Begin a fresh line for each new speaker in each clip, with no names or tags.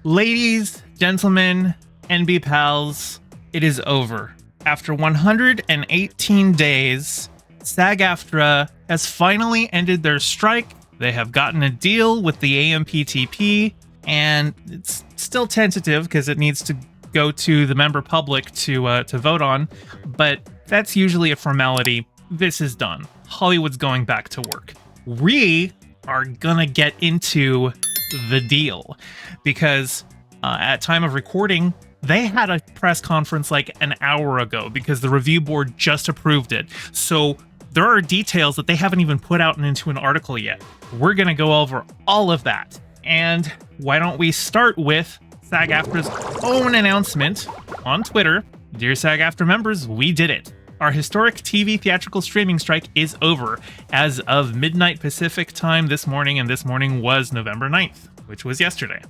Ladies, gentlemen, NB pals, it is over. After 118 days, SAG-AFTRA has finally ended their strike. They have gotten a deal with the AMPTP, and it's still tentative because it needs to go to the member public to vote on, but that's usually a formality. This is done. Hollywood's going back to work. We are gonna get into the deal because at time of recording, they had a press conference like an hour ago because the review board just approved it. So there are details that they haven't even put out into an article yet. We're going to go over all of that. And why don't we start with SAG-AFTRA's own announcement on Twitter. Dear SAG-AFTRA members, we did it. Our historic TV theatrical streaming strike is over as of midnight Pacific time this morning, and this morning was November 9th, which was yesterday.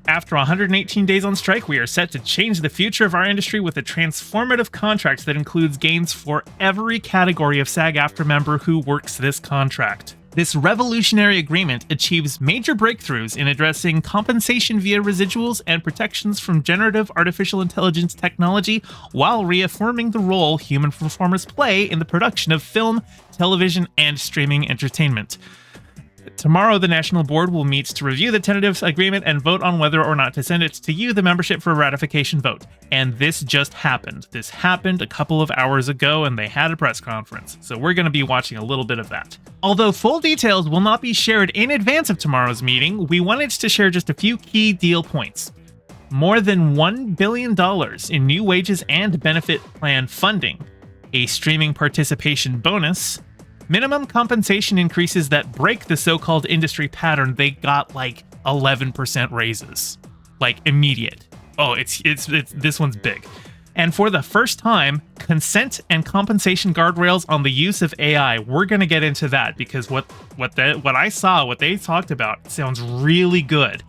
After 118 days on strike, we are set to change the future of our industry with a transformative contract that includes gains for every category of SAG-AFTRA member who works this contract. This revolutionary agreement achieves major breakthroughs in addressing compensation via residuals and protections from generative artificial intelligence technology while reaffirming the role human performers play in the production of film, television, and streaming entertainment. Tomorrow, the National Board will meet to review the tentative agreement and vote on whether or not to send it to you, the membership, for a ratification vote. And this just happened. This happened a couple of hours ago, and they had a press conference. So we're going to be watching a little bit of that. Although full details will not be shared in advance of tomorrow's meeting, we wanted to share just a few key deal points. More than $1 billion in new wages and benefit plan funding, a streaming participation bonus, minimum compensation increases that break the so-called industry pattern. They got like 11% raises, like immediate. Oh, it's this one's big. And for the first time, consent and compensation guardrails on the use of AI. We're gonna get into that because what they talked about sounds really good.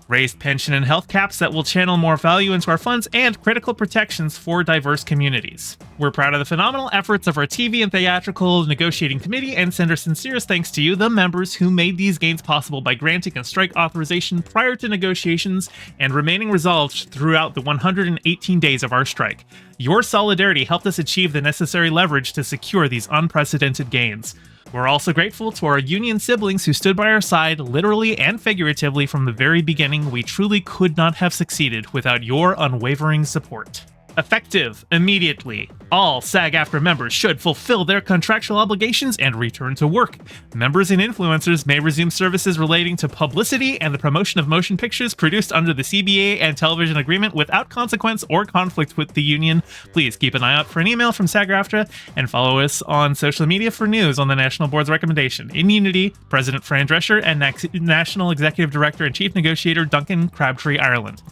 Raised pension and health caps that will channel more value into our funds, and critical protections for diverse communities. We're proud of the phenomenal efforts of our TV and theatrical negotiating committee and send our sincerest thanks to you, the members, who made these gains possible by granting a strike authorization prior to negotiations and remaining resolved throughout the 118 days of our strike. Your solidarity helped us achieve the necessary leverage to secure these unprecedented gains. We're also grateful to our union siblings who stood by our side, literally and figuratively, from the very beginning. We truly could not have succeeded without your unwavering support. Effective immediately, all SAG-AFTRA members should fulfill their contractual obligations and return to work. Members and influencers may resume services relating to publicity and the promotion of motion pictures produced under the CBA and television agreement without consequence or conflict with the union. Please keep an eye out for an email from SAG-AFTRA and follow us on social media for news on the National Board's recommendation. In unity, President Fran Drescher and National Executive Director and Chief Negotiator Duncan Crabtree, Ireland.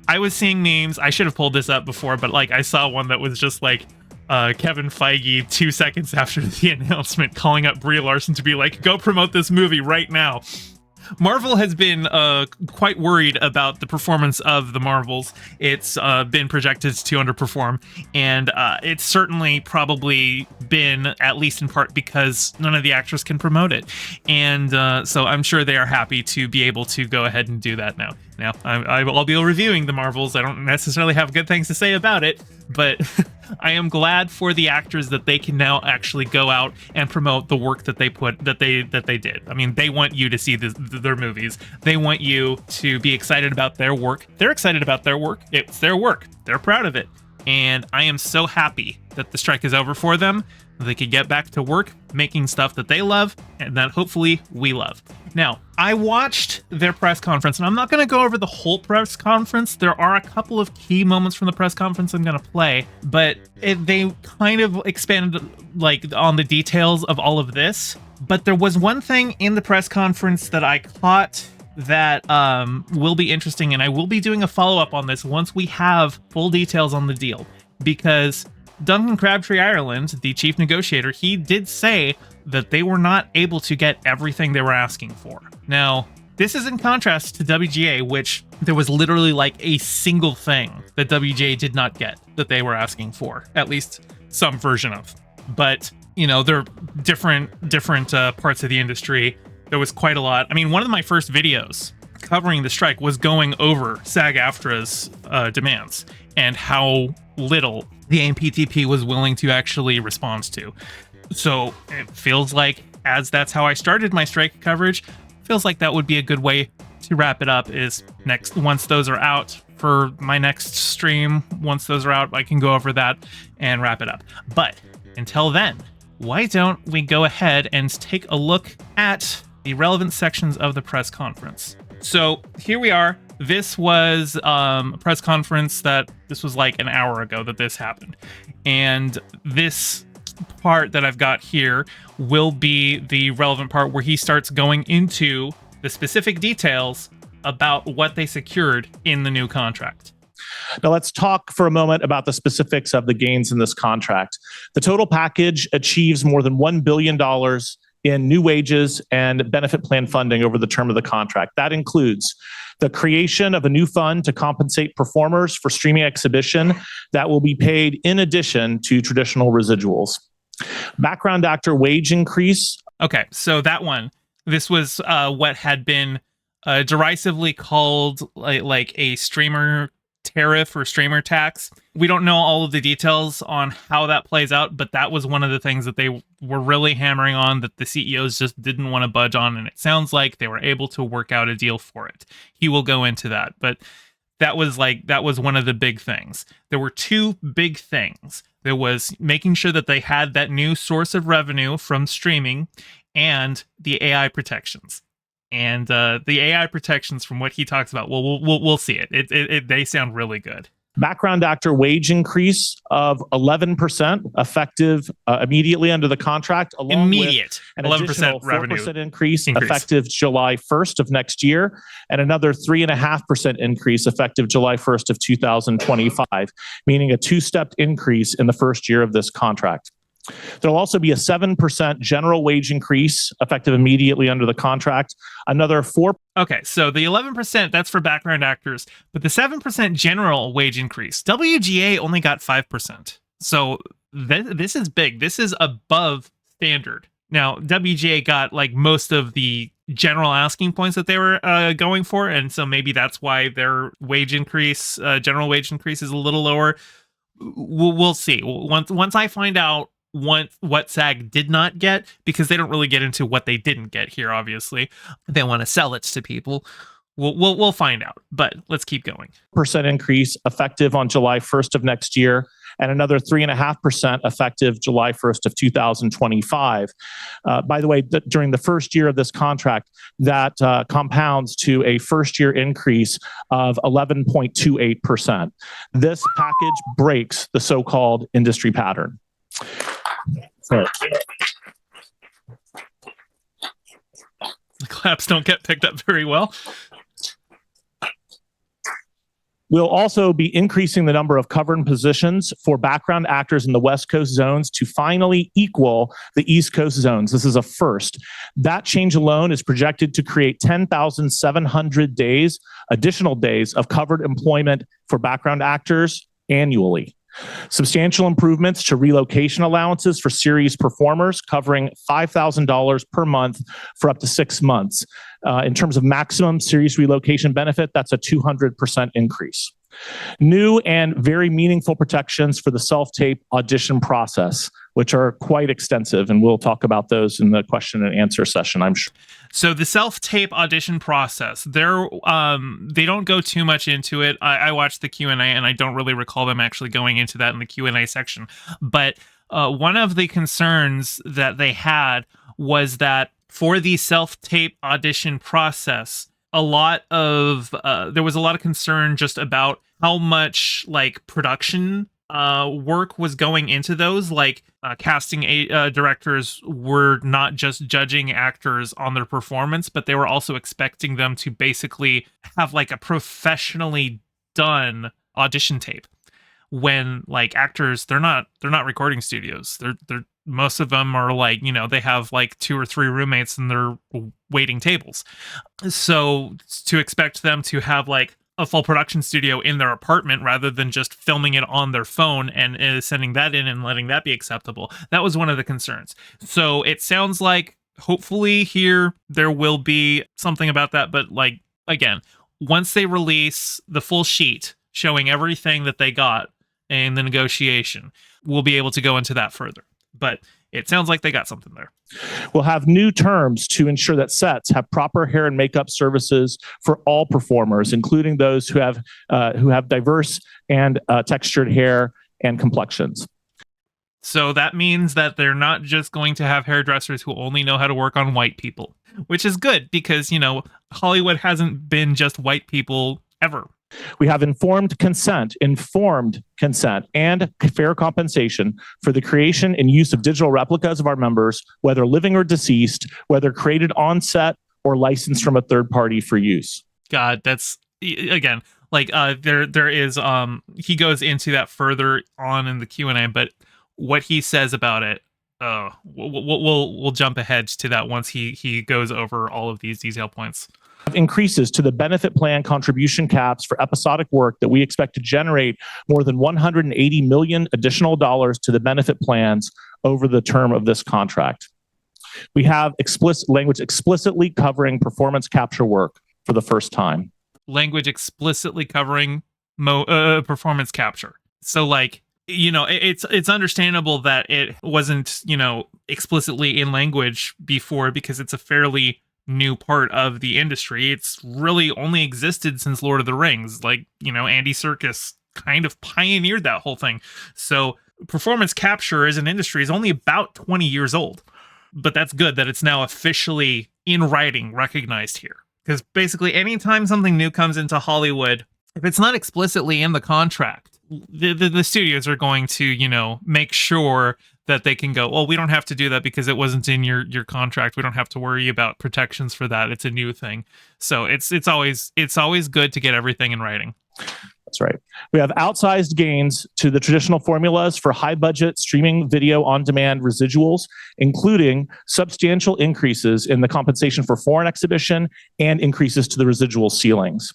I was seeing memes. I should have pulled this up before, but like I saw one that was just like Kevin Feige 2 seconds after the announcement calling up Brie Larson to be like, go promote this movie right now. Marvel has been quite worried about the performance of the Marvels. It's been projected to underperform, and it's certainly probably been, at least in part, because none of the actors can promote it. And so I'm sure they are happy to be able to go ahead and do that now. Now, I'll be reviewing the Marvels. I don't necessarily have good things to say about it, but I am glad for the actors that they can now actually go out and promote the work that they did. I mean, they want you to see their movies. They want you to be excited about their work. They're excited about their work. It's their work. They're proud of it. And I am so happy that the strike is over for them. They could get back to work making stuff that they love and that hopefully we love. Now, I watched their press conference, and I'm not going to go over the whole press conference. There are a couple of key moments from the press conference I'm going to play, but they kind of expanded like on the details of all of this. But there was one thing in the press conference that I caught that will be interesting, and I will be doing a follow-up on this once we have full details on the deal, because Duncan Crabtree, Ireland, the chief negotiator, he did say that they were not able to get everything they were asking for. Now, this is in contrast to WGA, which there was literally like a single thing that WGA did not get that they were asking for, at least some version of. But, you know, they're different parts of the industry. There was quite a lot. I mean, one of my first videos covering the strike was going over SAG-AFTRA's demands and how little the AMPTP was willing to actually respond to. So it feels like, as that's how I started my strike coverage, feels like that would be a good way to wrap it up. Is next, once those are out for my next stream, once those are out, I can go over that and wrap it up. But until then, why don't we go ahead and take a look at the relevant sections of the press conference. So here we are. This was a press conference this was like an hour ago that this happened. And this part that I've got here will be the relevant part where he starts going into the specific details about what they secured in the new contract.
Now let's talk for a moment about the specifics of the gains in this contract. The total package achieves more than $1 billion in new wages and benefit plan funding over the term of the contract. That includes the creation of a new fund to compensate performers for streaming exhibition that will be paid in addition to traditional residuals. Background actor wage increase.
Okay, so that one, this was what had been derisively called like a streamer tariff or streamer tax. We don't know all of the details on how that plays out, but that was one of the things that they were really hammering on, that the CEOs just didn't want to budge on, and it sounds like they were able to work out a deal for it. He will go into that, but that was one of the big things. There were two big things. There was making sure that they had that new source of revenue from streaming and the AI protections. And the AI protections, from what he talks about, we'll see it. They sound really good.
Background actor wage increase of 11% effective immediately under the contract, along with an 11% revenue 4% increase effective July 1st of next year, and another 3.5% increase effective July 1st of 2025, meaning a two-step increase in the first year of this contract. There'll also be a 7% general wage increase effective immediately under the contract. Another 4%.
Okay, so the 11%, that's for background actors, but the 7% general wage increase, WGA only got 5%. So this is big. This is above standard. Now, WGA got like most of the general asking points that they were going for, and so maybe that's why their wage increase, general wage increase, is a little lower. We'll see. Once I find out what SAG did not get, because they don't really get into what they didn't get here. Obviously, they want to sell it to people. We'll find out. But let's keep going.
% increase effective on July 1st of next year, and another 3.5% effective July 1st of 2025. By the way, during the first year of this contract, that compounds to a first-year increase of 11.28%. This package breaks the so-called industry pattern.
The claps don't get picked up very well.
We'll also be increasing the number of covered positions for background actors in the West Coast zones to finally equal the East Coast zones. This is a first. That change alone is projected to create 10,700 additional days of covered employment for background actors annually. Substantial improvements to relocation allowances for series performers, covering $5,000 per month for up to 6 months. In terms of maximum series relocation benefit, that's a 200% increase. New and very meaningful protections for the self-tape audition process, which are quite extensive, and we'll talk about those in the question and answer session, I'm sure.
So the self-tape audition process, they don't go too much into it. I watched the Q&A, and I don't really recall them actually going into that in the Q&A section. But one of the concerns that they had was that for the self-tape audition process, there was a lot of concern just about how much like production work was going into those. Like casting directors were not just judging actors on their performance, but they were also expecting them to basically have like a professionally done audition tape. When like actors, they're not recording studios. They're most of them are like, they have like 2 or 3 roommates and they're waiting tables. So to expect them to have like a full production studio in their apartment rather than just filming it on their phone and sending that in and letting that be acceptable, that was one of the concerns. So it sounds like hopefully here there will be something about that, but like again, once they release the full sheet showing everything that they got in the negotiation, we'll be able to go into that further. But it sounds like they got something there.
We'll have new terms to ensure that sets have proper hair and makeup services for all performers, including those who have diverse and textured hair and complexions.
So that means that they're not just going to have hairdressers who only know how to work on white people, which is good because, Hollywood hasn't been just white people ever.
We have informed consent, and fair compensation for the creation and use of digital replicas of our members, whether living or deceased, whether created on set or licensed from a third party for use.
God, that's, again, like there is he goes into that further on in the Q&A, but what he says about it, we'll jump ahead to that once he goes over all of these detail points.
Increases to the benefit plan contribution caps for episodic work that we expect to generate more than $180 million additional dollars to the benefit plans over the term of this contract. We have explicit language explicitly covering performance capture work for the first time.
Language explicitly covering performance capture. So like, it's understandable that it wasn't, explicitly in language before because it's a fairly new part of the industry. It's really only existed since Lord of the Rings. Like, Andy Serkis kind of pioneered that whole thing. So performance capture as an industry is only about 20 years old. But that's good that it's now officially in writing recognized here. Because basically anytime something new comes into Hollywood, if it's not explicitly in the contract, the studios are going to, make sure that they can go, well, we don't have to do that because it wasn't in your contract. We don't have to worry about protections for that. It's a new thing. So it's always good to get everything in writing.
That's right. We have outsized gains to the traditional formulas for high budget streaming video on demand residuals, including substantial increases in the compensation for foreign exhibition and increases to the residual ceilings.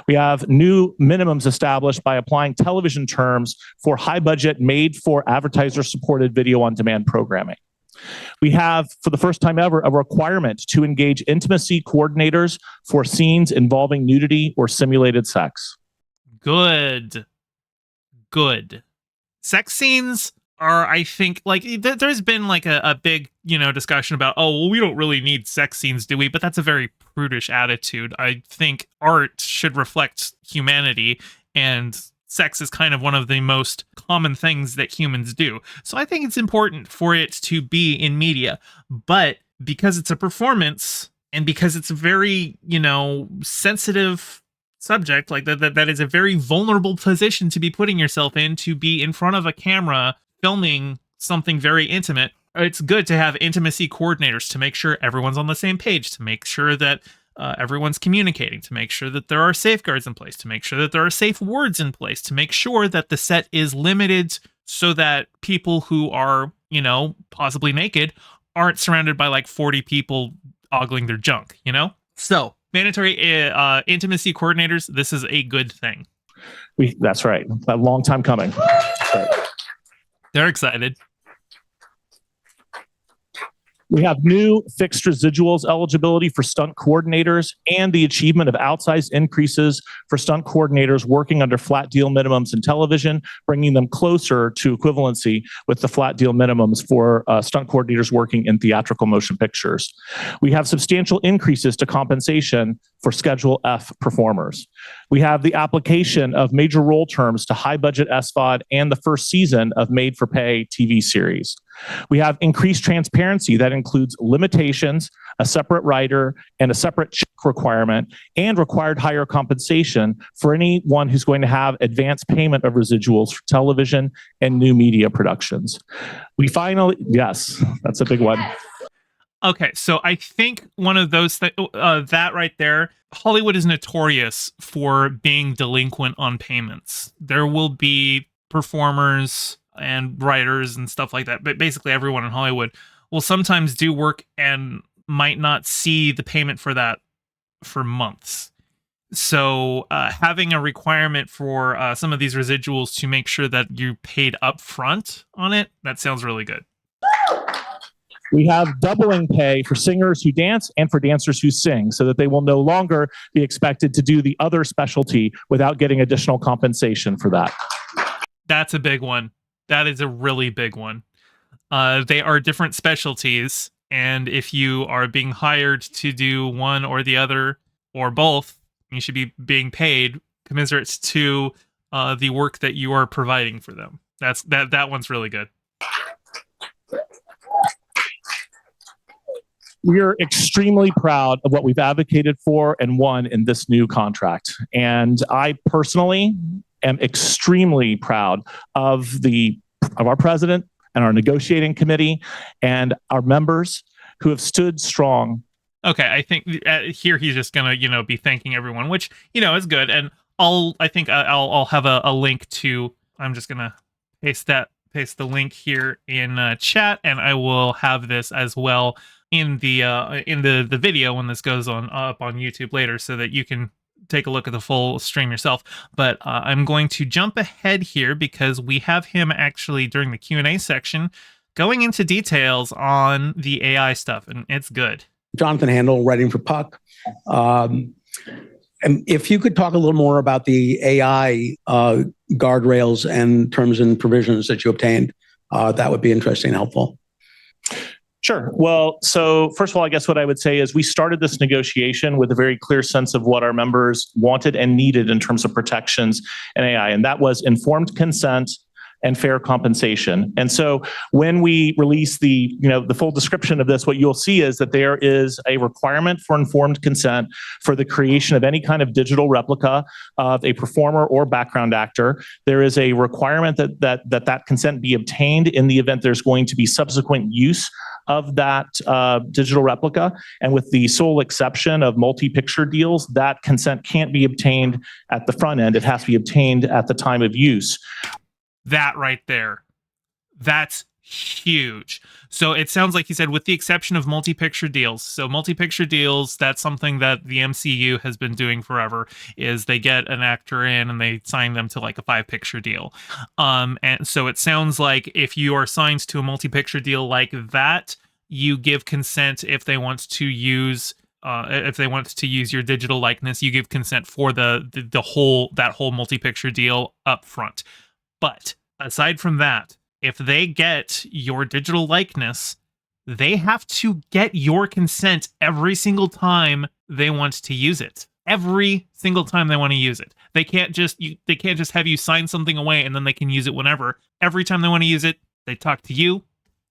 We have new minimums established by applying television terms for high budget made for advertiser supported video on demand programming. We have, for the first time ever, a requirement to engage intimacy coordinators for scenes involving nudity or simulated sex.
Good. Sex scenes are, I think, like, there's been like a big, discussion about, oh, well, we don't really need sex scenes, do we? But that's a very prudish attitude. I think art should reflect humanity, and sex is kind of one of the most common things that humans do. So I think it's important for it to be in media. But because it's a performance and because it's a very, sensitive subject, like that is a very vulnerable position to be putting yourself in, to be in front of a camera filming something very intimate. It's good to have intimacy coordinators to make sure everyone's on the same page, to make sure that everyone's communicating, to make sure that there are safeguards in place, to make sure that there are safe words in place, to make sure that the set is limited so that people who are, possibly naked aren't surrounded by like 40 people ogling their junk, So mandatory intimacy coordinators, this is a good thing.
That's right. A long time coming. Right.
They're excited.
We have new fixed residuals eligibility for stunt coordinators and the achievement of outsized increases for stunt coordinators working under flat deal minimums in television, bringing them closer to equivalency with the flat deal minimums for stunt coordinators working in theatrical motion pictures. We have substantial increases to compensation for Schedule F performers. We have the application of major role terms to high budget SVOD and the first season of made for pay TV series. We have increased transparency that includes limitations, a separate writer, and a separate check requirement, and required higher compensation for anyone who's going to have advance payment of residuals for television and new media productions. We finally, yes, that's a big one.
Okay, so I think one of those that right there, Hollywood is notorious for being delinquent on payments. There will be performers and writers and stuff like that, but basically everyone in Hollywood will sometimes do work and might not see the payment for that for months. So having a requirement for some of these residuals to make sure that you paid up front on it, that sounds really good.
We have doubling pay for singers who dance and for dancers who sing, so that they will no longer be expected to do the other specialty without getting additional compensation for that.
That's a big one. That is a really big one. They are different specialties, and if you are being hired to do one or the other or both, you should be being paid commensurate to the work that you are providing for them. That one's really good.
We are extremely proud of what we've advocated for and won in this new contract. And I personally am extremely proud of our president and our negotiating committee and our members who have stood strong.
Okay, I think here he's just gonna be thanking everyone, which is good. And I'll have a link to. I'm just gonna paste the link here in chat, and I will have this as well in the video when this goes up on YouTube later, so that you can take a look at the full stream yourself. But I'm going to jump ahead here because we have him actually during the Q&A section going into details on the AI stuff, and it's good.
Jonathan Handel, writing for Puck. And if you could talk a little more about the AI guardrails and terms and provisions that you obtained, that would be interesting and helpful.
Sure. Well, so first of all, I guess what I would say is we started this negotiation with a very clear sense of what our members wanted and needed in terms of protections and AI, and that was informed consent and fair compensation. And so when we release the full description of this, what you'll see is that there is a requirement for informed consent for the creation of any kind of digital replica of a performer or background actor. There is a requirement that consent be obtained in the event there's going to be subsequent use of that digital replica. And with the sole exception of multi-picture deals, that consent can't be obtained at the front end. It has to be obtained at the time of use.
That right there, that's huge. So it sounds like he said, with the exception of multi-picture deals. So multi-picture deals, that's something that the MCU has been doing forever, is they get an actor in and they sign them to like a 5-picture deal. And so it sounds like if you are signed to a multi-picture deal like that, you give consent if they want to use your digital likeness. You give consent for the whole multi-picture deal up front. But aside from that, if they get your digital likeness, they have to get your consent every single time they want to use it. Every single time they want to use it. They can't just have you sign something away and then they can use it whenever. Every time they want to use it, they talk to you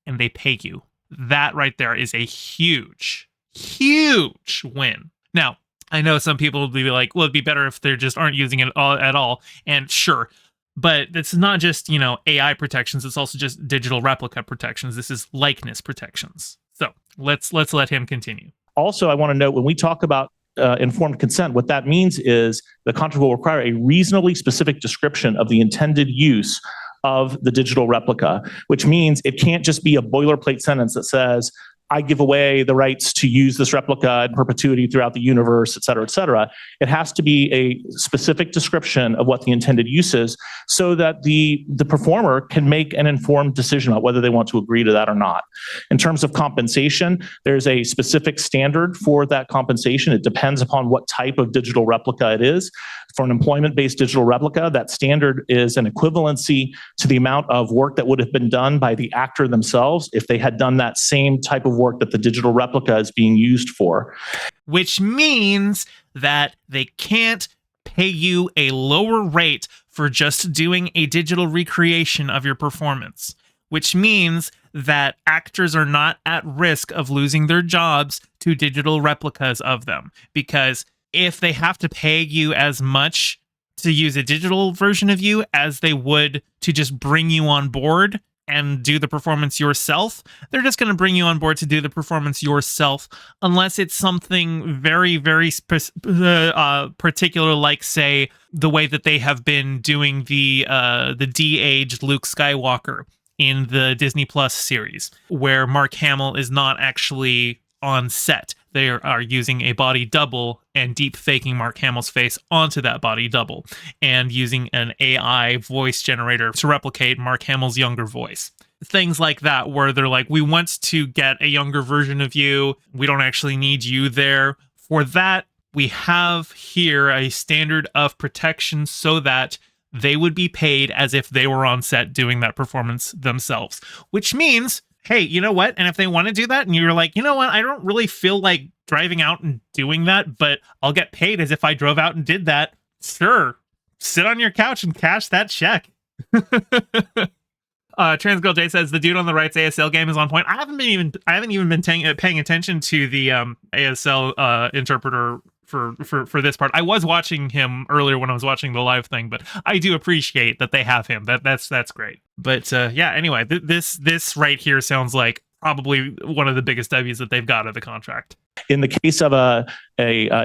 and they pay you. That right there is a huge, huge win. Now, I know some people will be like, well, it'd be better if they just aren't using it at all. And sure, but it's not just, AI protections. It's also just digital replica protections. This is likeness protections. So let's let him continue.
Also, I want to note when we talk about informed consent, what that means is the contract will require a reasonably specific description of the intended use of the digital replica, which means it can't just be a boilerplate sentence that says, I give away the rights to use this replica in perpetuity throughout the universe, et cetera, et cetera. It has to be a specific description of what the intended use is so that the performer can make an informed decision about whether they want to agree to that or not. In terms of compensation, there's a specific standard for that compensation. It depends upon what type of digital replica it is. For an employment-based digital replica, that standard is an equivalency to the amount of work that would have been done by the actor themselves if they had done that same type of work that the digital replica is being used for.
Which means that they can't pay you a lower rate for just doing a digital recreation of your performance. Which means that actors are not at risk of losing their jobs to digital replicas of them. Because if they have to pay you as much to use a digital version of you as they would to just bring you on board and do the performance yourself, they're just going to bring you on board to do the performance yourself, unless it's something very, very particular, like, say, the way that they have been doing the de-aged Luke Skywalker in the Disney Plus series, where Mark Hamill is not actually on set. They are using a body double and deep faking Mark Hamill's face onto that body double and using an AI voice generator to replicate Mark Hamill's younger voice. things like that, where they're like, we want to get a younger version of you. We don't actually need you there. For that, we have here a standard of protection so that they would be paid as if they were on set doing that performance themselves, which means, hey, you know what? And if they want to do that and you're like, you know what? I don't really feel like driving out and doing that, but I'll get paid as if I drove out and did that. Sure. Sit on your couch and cash that check. Transgirl J says the dude on the right's ASL game is on point. I haven't even been paying attention to the ASL interpreter for this part. I was watching him earlier when I was watching the live thing, but I do appreciate that they have him. That's great. But yeah, anyway, this right here sounds like probably one of the biggest W's that they've got of the contract.
In the case of a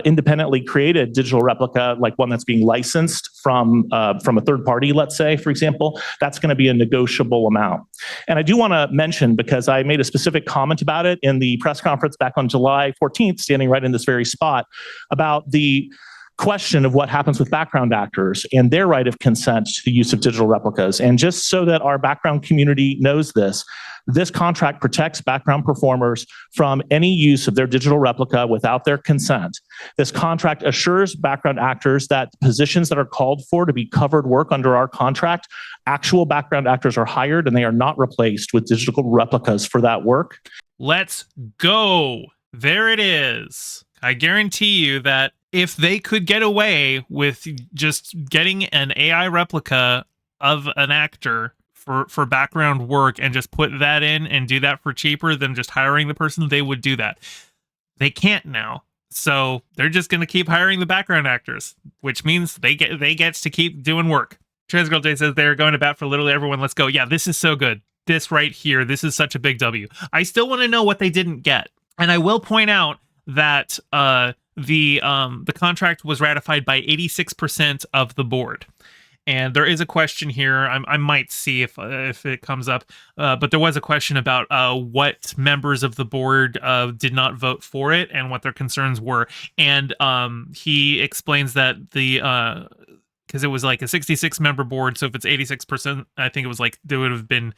independently created digital replica, like one that's being licensed from a third party, let's say, for example, that's going to be a negotiable amount. And I do want to mention, because I made a specific comment about it in the press conference back on July 14th, standing right in this very spot, about the question of what happens with background actors and their right of consent to the use of digital replicas. And just so that our background community knows this contract protects background performers from any use of their digital replica without their consent. This contract assures background actors that positions that are called for to be covered work under our contract, actual background actors are hired and they are not replaced with digital replicas for that work.
Let's go. There it is. I guarantee you that if they could get away with just getting an AI replica of an actor for background work and just put that in and do that for cheaper than just hiring the person, they would do that. They can't now. So they're just going to keep hiring the background actors, which means they get to keep doing work. Transgirl J says they're going to bat for literally everyone. Let's go. Yeah, this is so good. This right here, this is such a big W. I still want to know what they didn't get. And I will point out that the contract was ratified by 86% of the board. And there is a question here. I might see if it comes up, but there was a question about what members of the board did not vote for it and what their concerns were. And he explains that because it was like a 66-member board, so if it's 86%, I think it was like there would have been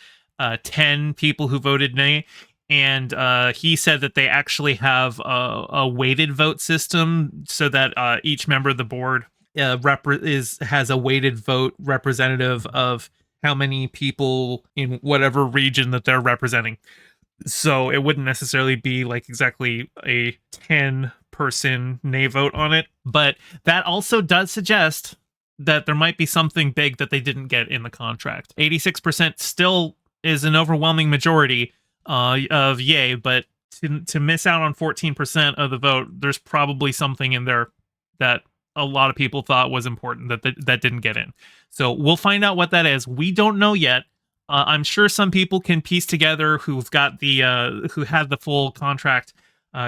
10 people who voted nay. And he said that they actually have a weighted vote system so that each member of the board has a weighted vote representative of how many people in whatever region that they're representing. So it wouldn't necessarily be like exactly a 10-person nay vote on it. But that also does suggest that there might be something big that they didn't get in the contract. 86% still is an overwhelming majority of yay, but to miss out on 14% of the vote, there's probably something in there that a lot of people thought was important that didn't get in. So we'll find out what that is. We don't know yet. I'm sure some people can piece together who've got who had the full contract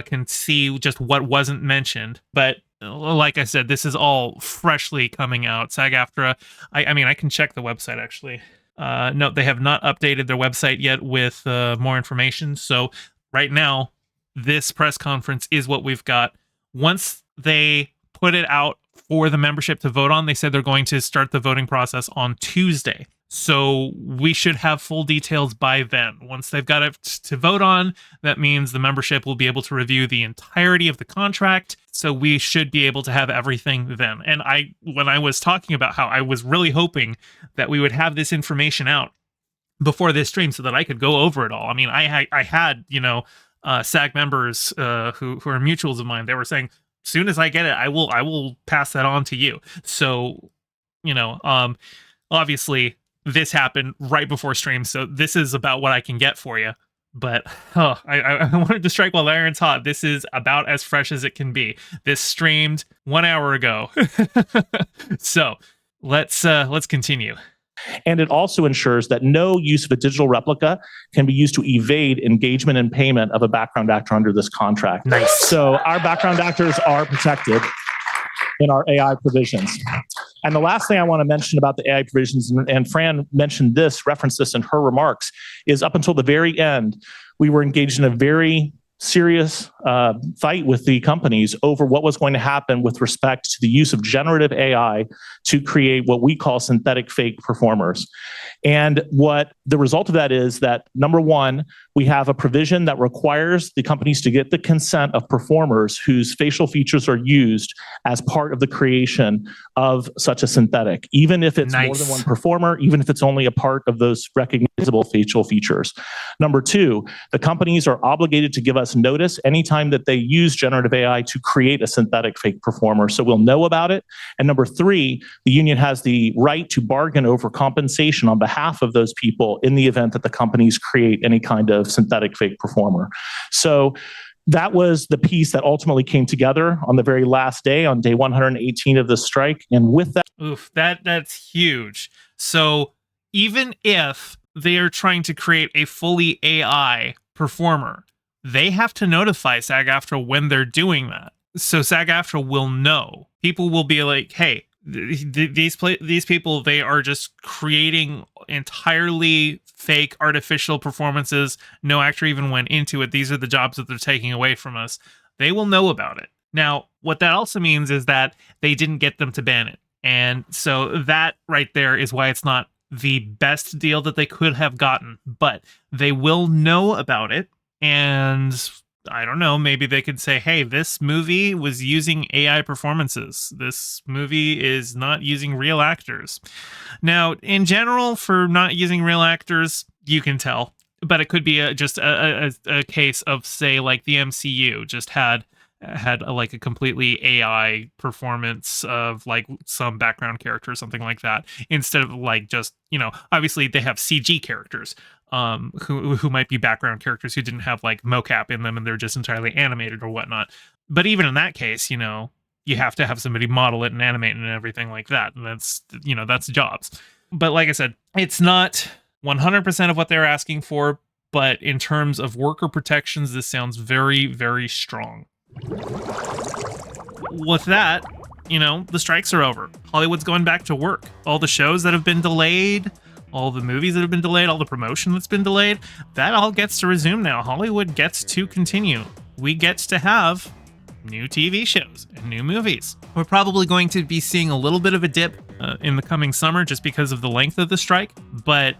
can see just what wasn't mentioned. But like I said, this is all freshly coming out. SAG-AFTRA. I mean, I can check the website actually. No, they have not updated their website yet with more information. So right now, this press conference is what we've got. Once they put it out for the membership to vote on, they said they're going to start the voting process on Tuesday. So we should have full details by then. Once they've got it to vote on, that means the membership will be able to review the entirety of the contract. So we should be able to have everything then. And when I was talking about how I was really hoping that we would have this information out before this stream so that I could go over it all. I mean, I had, SAG members who are mutuals of mine. They were saying, as soon as I get it, I will pass that on to you. So, obviously this happened right before stream. So this is about what I can get for you. But I wanted to strike while the iron's hot. This is about as fresh as it can be. This streamed 1 hour ago. So let's continue.
And it also ensures that no use of a digital replica can be used to evade engagement and payment of a background actor under this contract.
Nice.
So our background actors are protected in our AI provisions. And the last thing I want to mention about the AI provisions, and Fran referenced this in her remarks, is up until the very end, we were engaged in a very serious fight with the companies over what was going to happen with respect to the use of generative AI to create what we call synthetic fake performers. And what the result of that is that, number one, we have a provision that requires the companies to get the consent of performers whose facial features are used as part of the creation of such a synthetic, even if it's more than one performer, even if it's only a part of those recognizable facial features. Number two, the companies are obligated to give us notice anytime that they use generative AI to create a synthetic fake performer, so we'll know about it. And number three, the union has the right to bargain over compensation on behalf of those people in the event that the companies create any kind of synthetic fake performer. So that was the piece that ultimately came together on the very last day, on day 118 of the strike. And with that,
that's huge. So even if they are trying to create a fully AI performer, they have to notify SAG-AFTRA when they're doing that. So SAG-AFTRA will know. People will be like, hey, these people, they are just creating entirely fake artificial performances. No actor even went into it. These are the jobs that they're taking away from us. They will know about it. Now, what that also means is that they didn't get them to ban it. And so that right there is why it's not the best deal that they could have gotten, but they will know about it. And I don't know, maybe they could say, hey, this movie was using AI performances. This movie is not using real actors. Now, in general, for not using real actors, you can tell, but it could be just a case of, say, like the MCU just had like a completely AI performance of like some background character or something like that, instead of like just, obviously they have CG characters who might be background characters who didn't have like mocap in them and they're just entirely animated or whatnot. But even in that case, you have to have somebody model it and animate it and everything like that. And that's jobs. But like I said, it's not 100% of what they're asking for, but in terms of worker protections, this sounds very, very strong. With that, the strikes are over. Hollywood's going back to work. All the shows that have been delayed, all the movies that have been delayed, all the promotion that's been delayed, that all gets to resume now. Hollywood gets to continue. We get to have new TV shows and new movies. We're probably going to be seeing a little bit of a dip in the coming summer just because of the length of the strike, but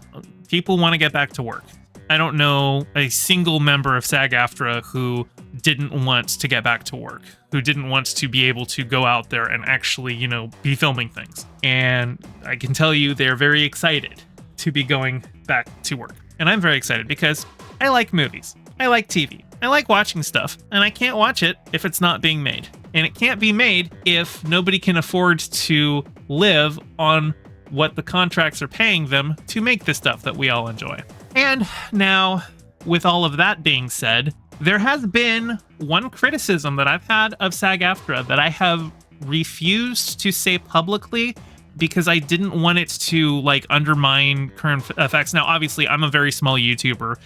people want to get back to work. I don't know a single member of SAG-AFTRA who didn't want to get back to work, who didn't want to be able to go out there and actually, be filming things. And I can tell you they're very excited to be going back to work. And I'm very excited because I like movies. I like TV. I like watching stuff, and I can't watch it if it's not being made. And it can't be made if nobody can afford to live on what the contracts are paying them to make the stuff that we all enjoy. And now, with all of that being said, there has been one criticism that I've had of SAG-AFTRA that I have refused to say publicly because I didn't want it to undermine current effects. Now, obviously, I'm a very small YouTuber,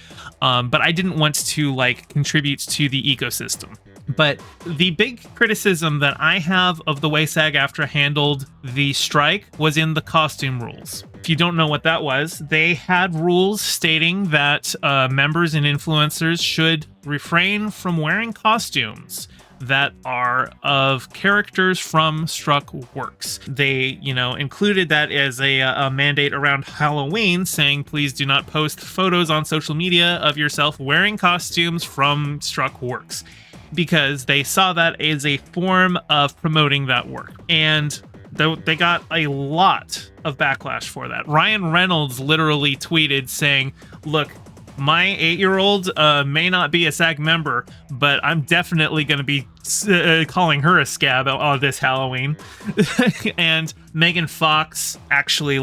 but I didn't want to contribute to the ecosystem. But the big criticism that I have of the way SAG-AFTRA handled the strike was in the costume rules. If you don't know what that was, they had rules stating that members and influencers should refrain from wearing costumes that are of characters from struck works. They, included that as a mandate around Halloween, saying, please do not post photos on social media of yourself wearing costumes from struck works, because they saw that as a form of promoting that work. And they got a lot of backlash for that. Ryan Reynolds literally tweeted saying, look, my 8-year-old may not be a SAG member, but I'm definitely going to be calling her a scab on this Halloween. And Megan Fox actually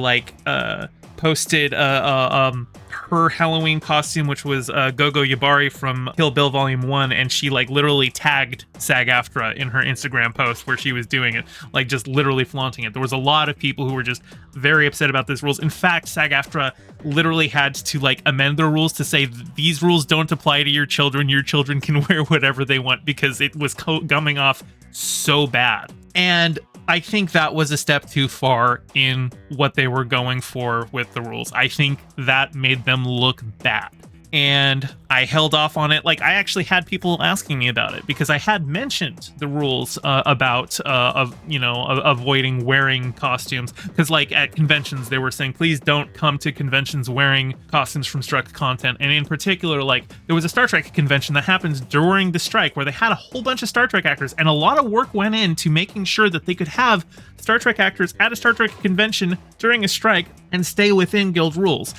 posted her Halloween costume, which was Gogo Yabari from Kill Bill Volume 1, and she literally tagged SAG-AFTRA in her Instagram post where she was doing it, just literally flaunting it. There was a lot of people who were just very upset about these rules. In fact, SAG-AFTRA literally had to amend their rules to say these rules don't apply to your children. Your children can wear whatever they want, because it was coming off so bad. And I think that was a step too far in what they were going for with the rules. I think that made them look bad. and I held off on it. Like, I actually had people asking me about it because I had mentioned the rules about avoiding wearing costumes, because like at conventions they were saying please don't come to conventions wearing costumes from strike content. And in particular, like, there was a Star Trek convention that happened during the strike where they had a whole bunch of Star Trek actors, and a lot of work went into making sure that they could have Star Trek actors at a Star Trek convention during a strike and stay within guild rules.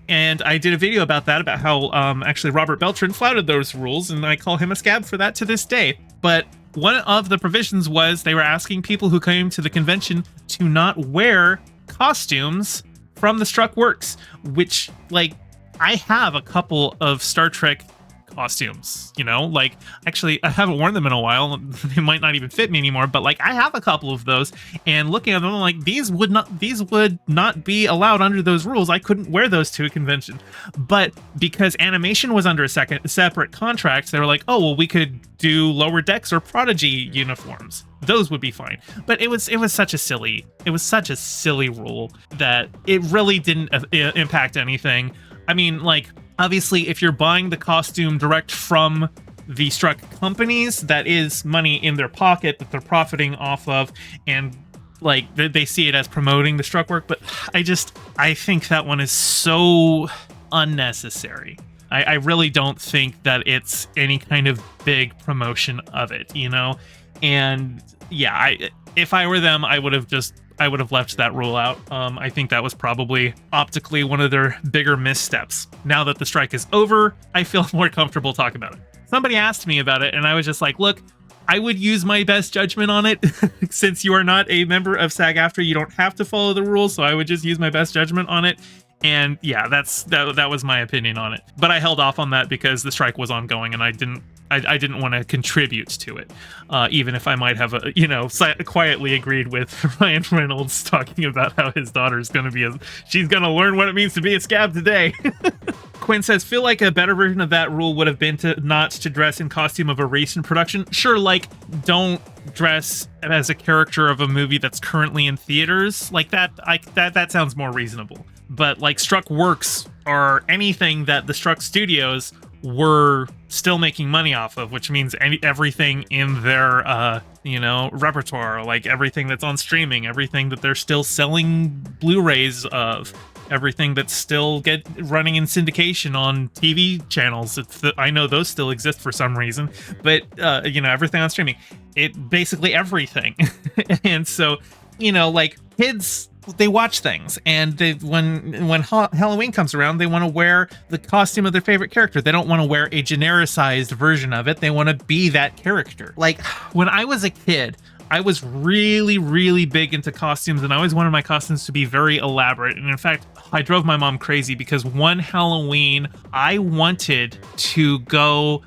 And I did a video about that, about how actually Robert Beltran flouted those rules, and I call him a scab for that to this day. But one of the provisions was they were asking people who came to the convention to not wear costumes from the struck works, which, like, I have a couple of Star Trek costumes, you know, like, actually I haven't worn them in a while. They might not even fit me anymore, but like I have a couple of those, and looking at them, I'm like, these would not be allowed under those rules. I couldn't wear those to a convention. But because animation was under a separate contract, they were like, oh well, we could do Lower Decks or Prodigy uniforms. Those would be fine. But it was such a silly rule that it really didn't impact anything. I mean, like, obviously, if you're buying the costume direct from the struck companies, that is money in their pocket that they're profiting off of, and like they see it as promoting the struck work. But I think that one is so unnecessary. I really don't think that it's any kind of big promotion of it, you know? And yeah, if I were them, I would have left that rule out. I think that was probably optically one of their bigger missteps. Now that the strike is over, I feel more comfortable talking about it. Somebody asked me about it, and I was just like, look, I would use my best judgment on it. Since you are not a member of SAG-AFTRA, you don't have to follow the rules, so I would just use my best judgment on it. And yeah, that was my opinion on it. But I held off on that because the strike was ongoing, and I didn't want to contribute to it, even if I might have, quietly agreed with Ryan Reynolds talking about how his daughter's going to be she's going to learn what it means to be a scab today. Quinn says, feel like a better version of that rule would have been not to dress in costume of a recent production. Sure, like, don't dress as a character of a movie that's currently in theaters. Like that sounds more reasonable. But like struck works or anything that the struck studios were still making money off of, which means everything in their repertoire, like everything that's on streaming, everything that they're still selling Blu-rays of, everything that's still running in syndication on TV channels. I know those still exist for some reason, but everything on streaming, it basically everything. And so, like, kids, they watch things, and when Halloween comes around, they want to wear the costume of their favorite character. They don't want to wear a genericized version of it. They want to be that character. Like, when I was a kid, I was really, really big into costumes, and I always wanted my costumes to be very elaborate. And in fact, I drove my mom crazy because one Halloween, I wanted to go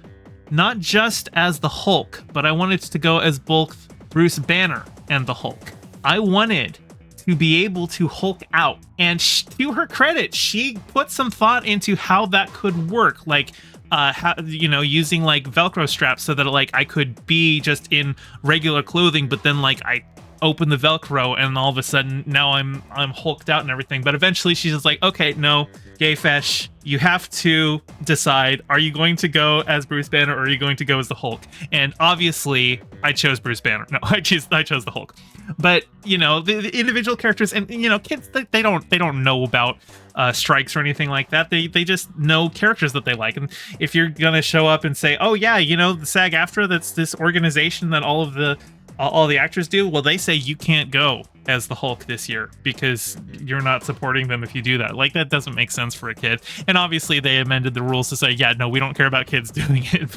not just as the Hulk, but I wanted to go as both Bruce Banner and the Hulk. I wanted to be able to Hulk out. And to her credit, she put some thought into how that could work. Like, using like Velcro straps so that like I could be just in regular clothing, but then like I open the Velcro and all of a sudden now I'm hulked out and everything. But eventually she's just like, okay, no, Gay Fesh, you have to decide, are you going to go as Bruce Banner or are you going to go as the Hulk? And obviously I chose Bruce Banner. No, I chose the Hulk. But the individual characters, and kids, they don't know about strikes or anything like that. They just know characters that they like. And if you're gonna show up and say, oh yeah, the SAG-AFTRA, that's this organization that all the actors do, well, they say you can't go as the Hulk this year because you're not supporting them if you do that. Like, that doesn't make sense for a kid. And obviously they amended the rules to say, yeah, no, we don't care about kids doing it.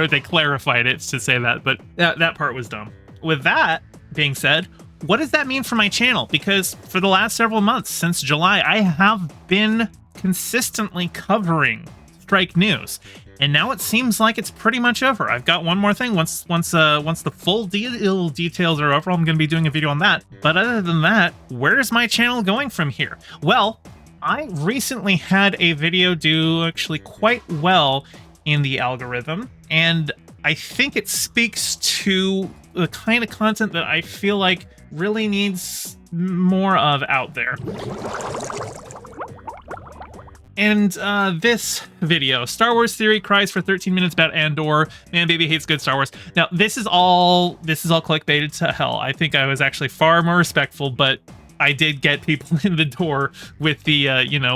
They clarified it to say that, but that part was dumb. With that being said, what does that mean for my channel? Because for the last several months, since July, I have been consistently covering strike news. And now it seems like it's pretty much over. I've got one more thing. Once the full details are over, I'm going to be doing a video on that. But other than that, where is my channel going from here? Well, I recently had a video do actually quite well in the algorithm, and I think it speaks to the kind of content that I feel like really needs more of out there. And this video, Star Wars Theory cries for 13 minutes about Andor. Man, baby hates good Star Wars. Now, this is all clickbaited to hell. I think I was actually far more respectful, but I did get people in the door with the,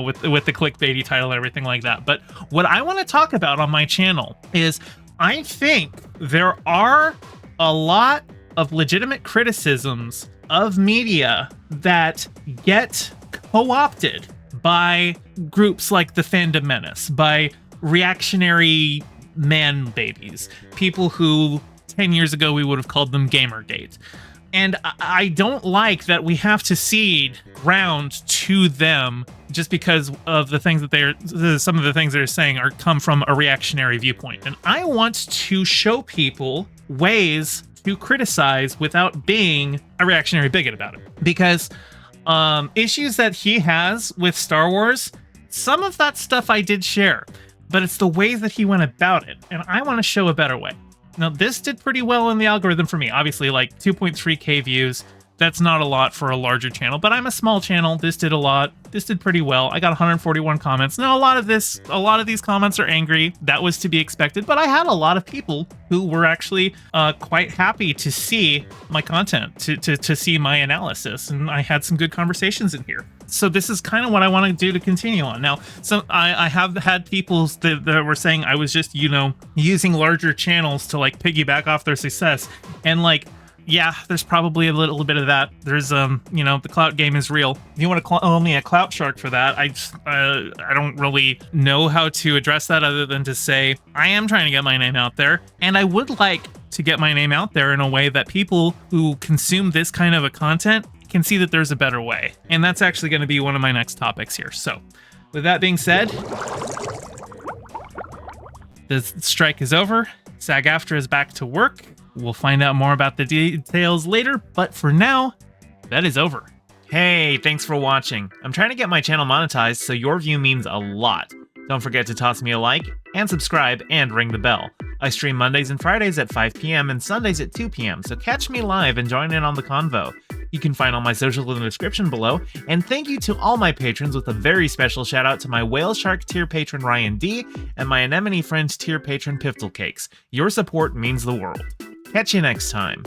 with the clickbaity title and everything like that. But what I want to talk about on my channel is I think there are a lot of legitimate criticisms of media that get co-opted by groups like the Fandom Menace, by reactionary man babies, people who 10 years ago we would have called them Gamergate. And I don't like that we have to cede ground to them just because of the things that some of the things they're saying come from a reactionary viewpoint. And I want to show people ways to criticize without being a reactionary bigot about it. Because issues that he has with Star Wars, some of that stuff I did share, but it's the ways that he went about it, and I want to show a better way. Now, this did pretty well in the algorithm for me. Obviously, like 2.3K views. That's not a lot for a larger channel, but I'm a small channel. This did a lot. This did pretty well. I got 141 comments. Now, a lot of these comments are angry. That was to be expected, but I had a lot of people who were actually quite happy to see my content, to see my analysis, and I had some good conversations in here. So this is kind of what I want to do to continue on. Now, I have had people that were saying I was just, using larger channels to like piggyback off their success, and like, yeah, there's probably a little bit of that. There's, the clout game is real. If you want to call me a clout shark for that, I don't really know how to address that other than to say I am trying to get my name out there, and I would like to get my name out there in a way that people who consume this kind of a content can see that there's a better way. And that's actually going to be one of my next topics here. So with that being said, the strike is over. SAG-AFTRA is back to work. We'll find out more about the details later, but for now, that is over. Hey, thanks for watching. I'm trying to get my channel monetized, so your view means a lot. Don't forget to toss me a like, and subscribe, and ring the bell. I stream Mondays and Fridays at 5 p.m. and Sundays at 2 p.m., so catch me live and join in on the convo. You can find all my socials in the description below, and thank you to all my patrons with a very special shout out to my Whale Shark tier patron Ryan D and my Anemone Friends tier patron Piftle Cakes. Your support means the world. Catch you next time.